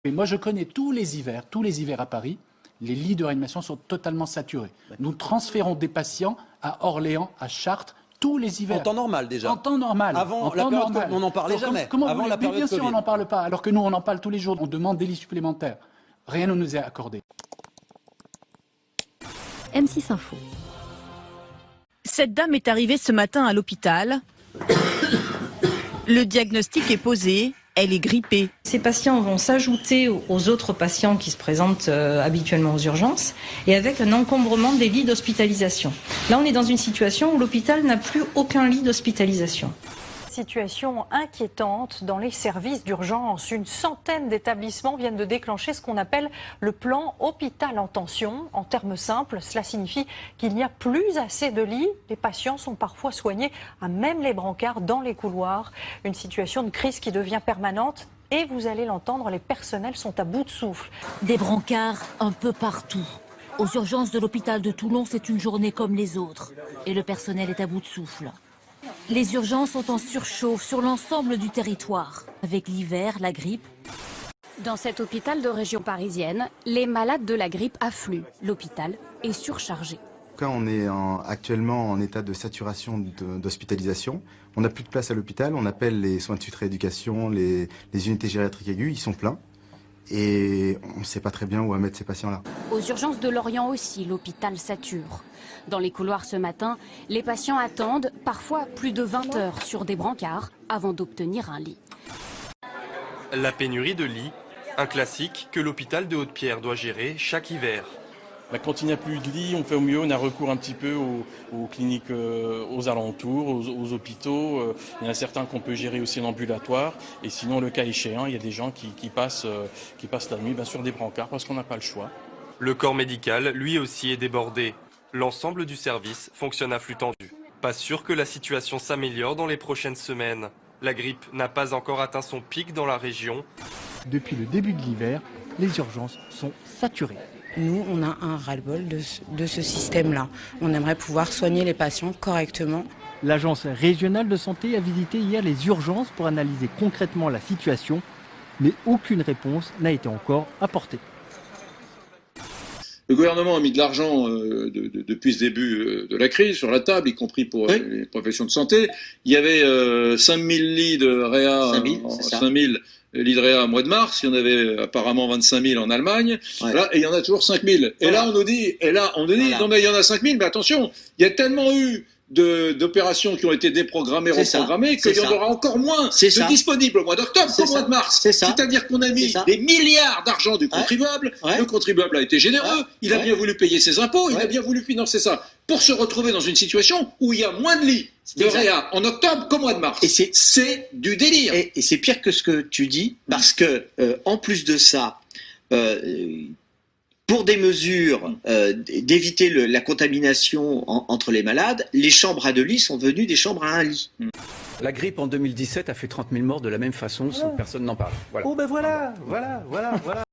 Et moi, je connais tous les hivers à Paris, les lits de réanimation sont totalement saturés. Nous transférons des patients à Orléans, à Chartres, tous les hivers. En temps normal déjà. En temps normal. Avant la période Covid, on n'en parlait jamais. Avant la période bien sûr, Covid. on n'en parle pas, alors que nous, on en parle tous les jours. On demande des lits supplémentaires. Rien ne nous est accordé. M6 Info. Cette dame est arrivée ce matin à l'hôpital. Le diagnostic est posé. Elle est grippée. Ces patients vont s'ajouter aux autres patients qui se présentent habituellement aux urgences et avec un encombrement des lits d'hospitalisation. Là, on est dans une situation où l'hôpital n'a plus aucun lit d'hospitalisation. Situation inquiétante dans les services d'urgence. Une centaine d'établissements viennent de déclencher ce qu'on appelle le plan hôpital en tension. En termes simples, cela signifie qu'il n'y a plus assez de lits. Les patients sont parfois soignés à même les brancards dans les couloirs. Une situation de crise qui devient permanente. Et vous allez l'entendre, les personnels sont à bout de souffle. Des brancards un peu partout. Aux urgences de l'hôpital de Toulon, c'est une journée comme les autres. Et le personnel est à bout de souffle. Les urgences sont en surchauffe sur l'ensemble du territoire, avec l'hiver, la grippe. Dans cet hôpital de région parisienne, les malades de la grippe affluent. L'hôpital est surchargé. On est actuellement en état de saturation d'hospitalisation. On n'a plus de place à l'hôpital. On appelle les soins de suite rééducation, les unités gériatriques aiguës, ils sont pleins. Et on ne sait pas très bien où mettre ces patients-là. Aux urgences de Lorient aussi, l'hôpital sature. Dans les couloirs ce matin, les patients attendent parfois plus de 20 heures sur des brancards avant d'obtenir un lit. La pénurie de lits, un classique que l'hôpital de Haute-Pierre doit gérer chaque hiver. Quand il n'y a plus de lits, on fait au mieux, on a recours un petit peu aux cliniques aux alentours, aux hôpitaux. Il y en a certains qu'on peut gérer aussi en ambulatoire. Et sinon, le cas échéant, il y a des gens qui passent la nuit sur des brancards parce qu'on n'a pas le choix. Le corps médical, lui aussi, est débordé. L'ensemble du service fonctionne à flux tendu. Pas sûr que la situation s'améliore dans les prochaines semaines. La grippe n'a pas encore atteint son pic dans la région. Depuis le début de l'hiver, les urgences sont saturées. Nous, on a un ras-le-bol de ce système-là. On aimerait pouvoir soigner les patients correctement. L'agence régionale de santé a visité hier les urgences pour analyser concrètement la situation, mais aucune réponse n'a été encore apportée. Le gouvernement a mis de l'argent depuis ce début de la crise sur la table, y compris pour les professions de santé. Il y avait 5000 lits de réa, 5000 lits de réa au mois de mars. Il y en avait apparemment 25 000 en Allemagne. Ouais. Voilà, et il y en a toujours 5000. Et là, on nous dit, non mais il y en a 5000, mais attention, il y a tellement eu d'opérations qui ont été déprogrammées, reprogrammées, qu'il y en aura encore moins de disponibles au mois d'octobre qu'au mois de mars. C'est-à-dire qu'on a mis des milliards d'argent du contribuable. Le contribuable a été généreux, il a bien voulu payer ses impôts, il a bien voulu financer ça, pour se retrouver dans une situation où il y a moins de lits de réa en octobre qu'au mois de mars. Et c'est du délire. Et c'est pire que ce que tu dis, parce que en plus de ça, pour des mesures d'éviter la contamination entre les malades, les chambres à 2 lits sont devenues des chambres à 1 lit. La grippe en 2017 a fait 30 000 morts de la même façon, sans personne n'en parle. Voilà. Oh ben voilà.